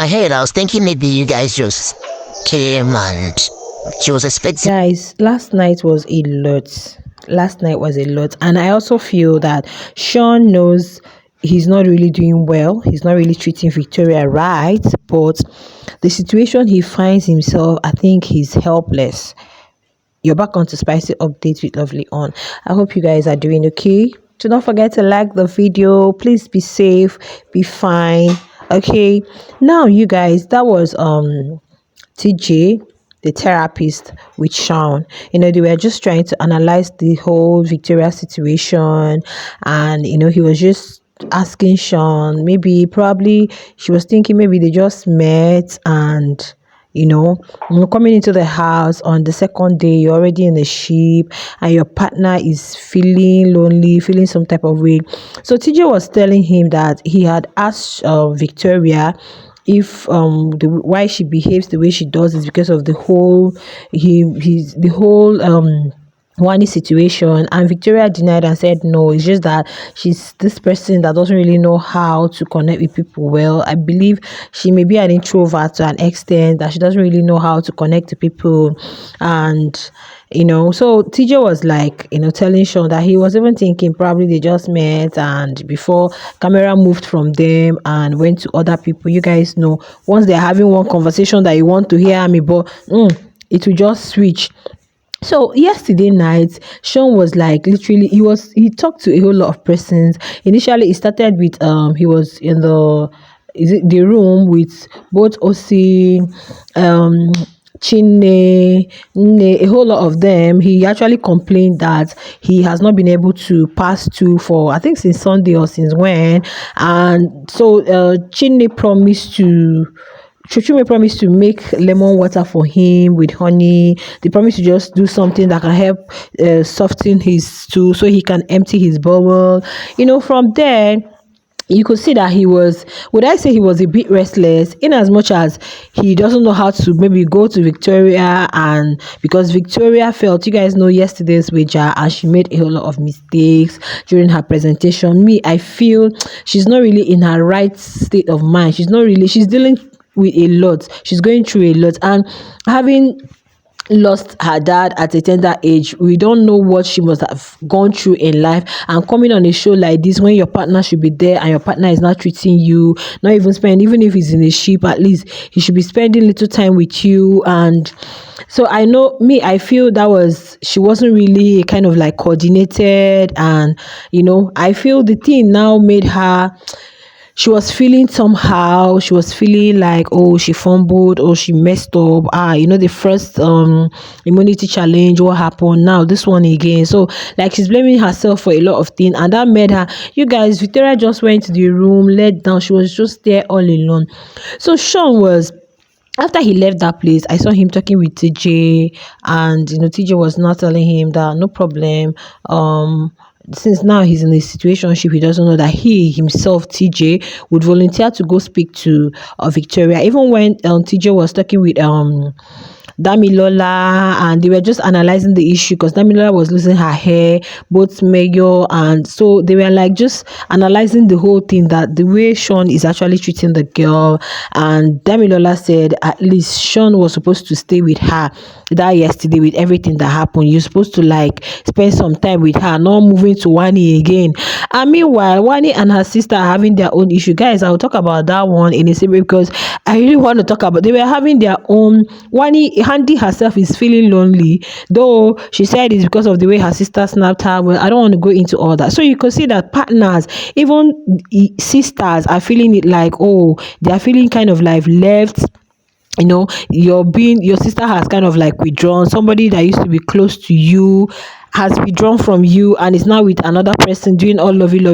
I heard. I was thinking maybe you guys just came and she was expecting. Guys, last night was a lot. Last night was a lot. And I also feel that Shaun knows he's not really doing well. He's not really treating Victoria right. But the situation he finds himself, I think he's helpless. You're back on to Spicy Updates with Lovely On. I hope you guys are doing okay. Do not forget to like the video. Please be safe, be fine. Okay. Now you guys, that was TJ, the therapist with Shaun. They were just trying to analyze the whole Victoria situation, and he was just asking Shaun, probably she was thinking maybe they just met, and coming into the house on the second day, you're already in the ship and your partner is feeling lonely, feeling some type of way. So TJ was telling him that he had asked Victoria if why she behaves the way she does is because of the whole Wani situation, and Victoria denied and said no, it's just that she's this person that doesn't really know how to connect with people well. I believe she may be an introvert to an extent, that she doesn't really know how to connect to people. And so TJ was like, telling Shaun that he was even thinking probably they just met, and before camera moved from them and went to other people. You guys know, once they're having one conversation that you want to hear me, but it will just switch. So yesterday night, Shaun was like, literally, he talked to a whole lot of persons. Initially, it started with he was in the room with both Osi, Chinne, Nne, a whole lot of them. He actually complained that he has not been able to pass through for, I think, since Sunday or since when. And so Chinne promised to Chuchume promised to make lemon water for him with honey. They promised to just do something that can help soften his stool so he can empty his bowel. From there, you could see that would I say he was a bit restless, in as much as he doesn't know how to maybe go to Victoria, and because Victoria felt, you guys know yesterday's wager, and she made a whole lot of mistakes during her presentation. I feel she's not really in her right state of mind. She's dealing with a lot. She's going through a lot, and having lost her dad at a tender age, we don't know what she must have gone through in life, and coming on a show like this when your partner should be there and your partner is not treating you, not even if he's in a ship, at least he should be spending little time with you. And so I feel she wasn't really kind of like coordinated, and I feel the thing now made her, she was feeling somehow. She was feeling like, oh, she fumbled, or she messed up. The first immunity challenge, what happened? Now this one again. So like she's blaming herself for a lot of things, and that made her, you guys, Victoria just went to the room, let down. She was just there all alone. So Shaun was, after he left that place, I saw him talking with TJ, and TJ was not telling him that no problem. Since now he's in a situationship, he doesn't know that he himself, TJ, would volunteer to go speak to Victoria. Even when TJ was talking with Damilola, and they were just analyzing the issue because Damilola was losing her hair, both Mayo, and so they were like just analyzing the whole thing, that the way Shaun is actually treating the girl. And Damilola said at least Shaun was supposed to stay with her that yesterday with everything that happened. You're supposed to like spend some time with her, not moving to Wani again. And meanwhile, Wani and her sister are having their own issue. Guys, I'll talk about that one in a separate, because I really want to talk about, they were having their own. Wani Handy herself is feeling lonely, though she said it's because of the way her sister snapped her. Well, I don't want to go into all that. So you can see that partners, even sisters, are feeling it like, oh, they are feeling kind of like left. Your sister has kind of like withdrawn. Somebody that used to be close to you has withdrawn from you and is now with another person doing all lovey.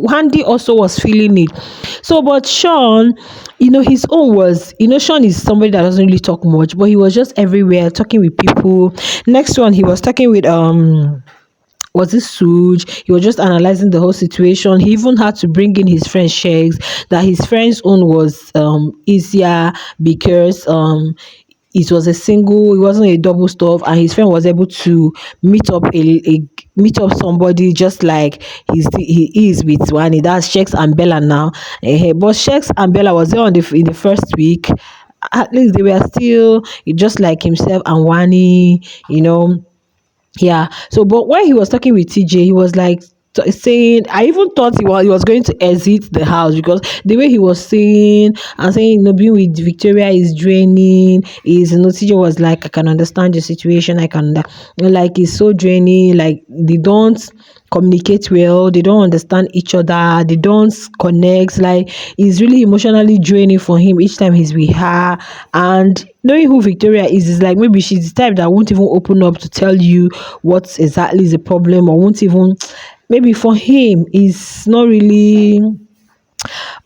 Handy also was feeling it. So, but Shaun, his own was, Shaun is somebody that doesn't really talk much, but he was just everywhere talking with people. Next one, he was talking with was this Suj. He was just analyzing the whole situation. He even had to bring in his friend SHEGZ, that his friend's own was easier because it was a single, it wasn't a double stuff, and his friend was able to meet up meet up somebody just like he is with Wani. That's SHEGZ and Bella now. But SHEGZ and Bella was there in the first week. At least they were still just like himself and Wani, you know. Yeah. So, but when he was talking with TJ, he was like saying, I even thought he was going to exit the house because the way he was saying and saying, being with Victoria is draining. Is, TJ was like, I can understand the situation. I can, like, it's so draining. Like, they don't communicate well, they don't understand each other, they don't connect. Like, it's really emotionally draining for him each time he's with her. And knowing who Victoria is like, maybe she's the type that won't even open up to tell you what exactly is the problem, or won't even, maybe for him it's not really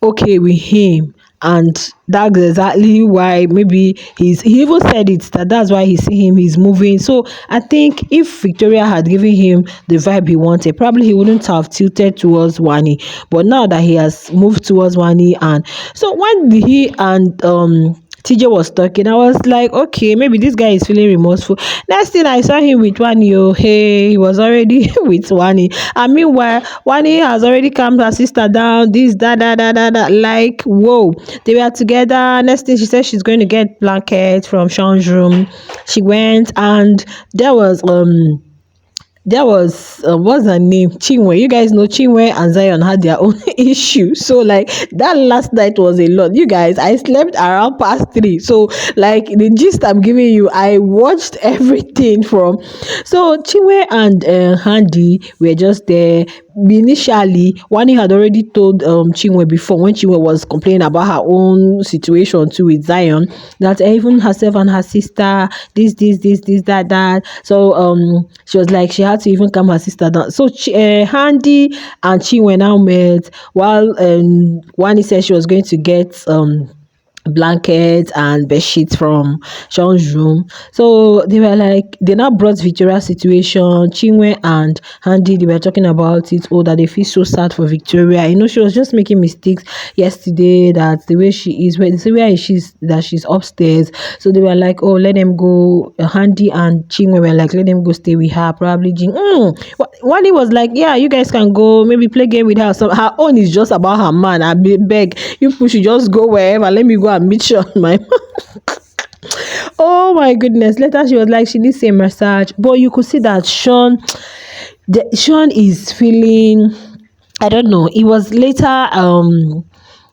okay with him. And that's exactly why maybe he even said it, that's why he's moving. So I think if Victoria had given him the vibe he wanted, probably he wouldn't have tilted towards Wani. But now that he has moved towards Wani, and so when he and TJ was talking, I was like, okay, maybe this guy is feeling remorseful. Next thing I saw him with Wani, oh, hey, he was already with Wani. And meanwhile, Wani has already calmed her sister down, this, that. Like, whoa, they were together. Next thing she said she's going to get blanket from Shaun's room. She went, and there was what's her name, Chinwe. You guys know Chinwe and Zion had their own issue, so like that last night was a lot, you guys. I slept around past 3, so like the gist I'm giving you, I watched everything from. So Chinwe and Handy were just there. Initially, Wani had already told Chinwe before, when Chinwe was complaining about her own situation too with Zion, that even herself and her sister, this, that. So she was like, she had to even calm her sister down. So Handy and Chinwe now met, while Wani said she was going to get blankets and bed sheets from Shaun's room. So they were like, they now brought Victoria's situation. Chinwe and Handy, they were talking about it. Oh, that they feel so sad for Victoria. She was just making mistakes yesterday. That the way she is, where she's that she's upstairs. So they were like, oh, let them go. Handy and Chinwe were like, let them go stay with her. Probably Wani was like, yeah, you guys can go. Maybe play game with her. So her own is just about her man. I beg you, should just go wherever. Let me go and meet you on my oh my goodness. Later she was like, she needs a massage. But you could see that Shaun is feeling, I don't know. It was later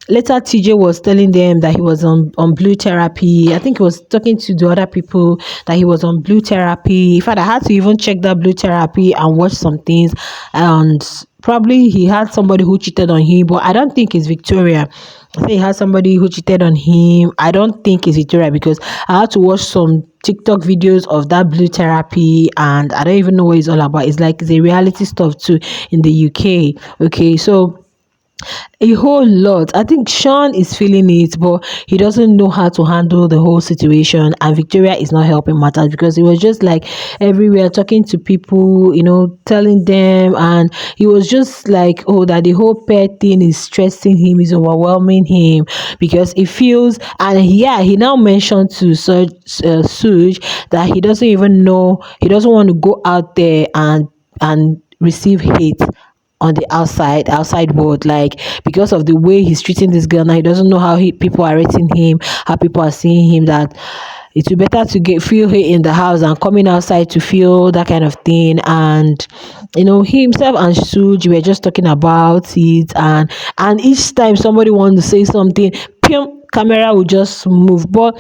TJ was telling them that he was on blue therapy. I think he was talking to the other people that he was on blue therapy. In fact, I had to even check that blue therapy and watch some things. And probably he had somebody who cheated on him, but I don't think it's Victoria. I think he had somebody who cheated on him. I don't think it's Victoria, because I had to watch some TikTok videos of that blue therapy, and I don't even know what it's all about. It's like the reality stuff too in the UK. Okay, so a whole lot. I think Shaun is feeling it, but he doesn't know how to handle the whole situation. And Victoria is not helping matters, because he was just like everywhere talking to people, telling them. And he was just like, oh, that the whole pet thing is stressing him, is overwhelming him, because he feels. And yeah, he now mentioned to Suj that he doesn't even know, he doesn't want to go out there and receive hate on the outside world, like because of the way he's treating this girl now. He doesn't know how people are rating him, how people are seeing him, that it's better to feel hate in the house and coming outside to feel that kind of thing. And he himself and Suj were just talking about it, and each time somebody wanted to say something, camera will just move. But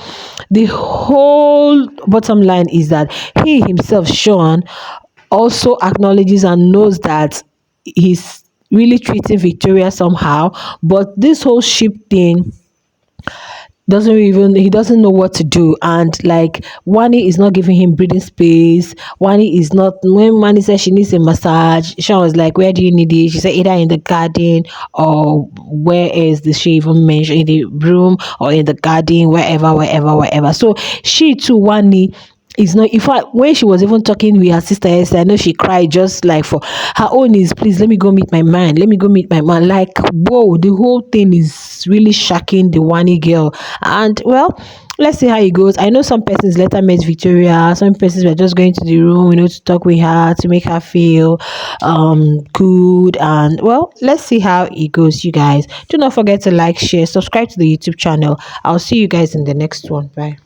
the whole bottom line is that he himself, Shaun, also acknowledges and knows that he's really treating Victoria somehow. But this whole ship thing, he doesn't know what to do. And like, Wani is not giving him breathing space. Wani is not, when Wani said she needs a massage, Shaun was like, where do you need it? She said either in the garden, or where is the, she even mentioned, in the room or in the garden, wherever. So she too, Wani, It's not, in fact, when she was even talking with her sister Esther, I know she cried just like for her own is, please let me go meet my man. Let me go meet my man. Like, whoa, the whole thing is really shocking the Wani girl. And well, let's see how it goes. I know some persons later met Victoria, some persons were just going to the room, to talk with her, to make her feel good. And well, let's see how it goes, you guys. Do not forget to like, share, subscribe to the YouTube channel. I'll see you guys in the next one. Bye.